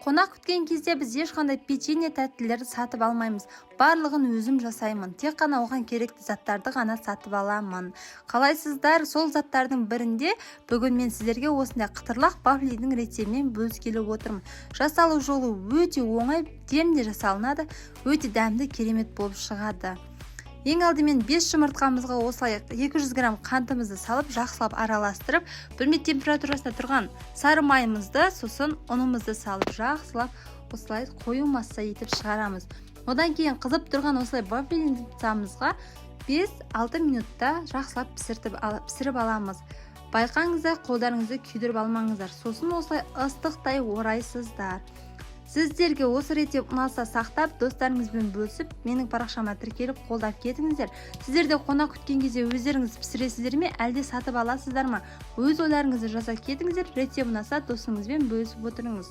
Қонақ күткен кезде біз ешқандай печенье тәттілерді сатып алмаймыз. Барлығын өзім жасаймын. Тек қана оған керекті заттарды ғана сатып аламын. Қалайсыздар? Сол заттардың бірінде бүгін мен сіздерге осындай қытырлақ вафлидің рецептімен бөліскелі отырмын. Жасалу жолы өте оңай, демде жасалынады, өте дәмді, керемет болып шығады. Ең алдымен 5 жұмыртқамызға осылай 200 грамм қантымызды салып, жақсылап араластырып, бөлме температурасында тұрған сары майымызды, сосын ұнымызды салып, жақсылап осылай қою масса етіп шығарамыз. Одан кейін қызып тұрған осылай вафлинцамызға 5-6 минутта жақсылап пісіріп аламыз. Байқаңыздар, қолдарыңызды күйдіріп алмаңыздар. Сосын осылай ыстықтай орайсыздар. Сіздерге осы рецепт ұнаса сақтап, достарыңызбен бөлісіп, менің парақшама тіркеліп қолдап кетіңіздер. Сіздерде қонақ күткен кезде өздеріңіз пісіресіздер ме, әлде сатып аласыздар ма? Өз ойларыңызды жаза кетіңіздер. Рецепт ұнаса досыңызбен бөлісіп отырыңыз.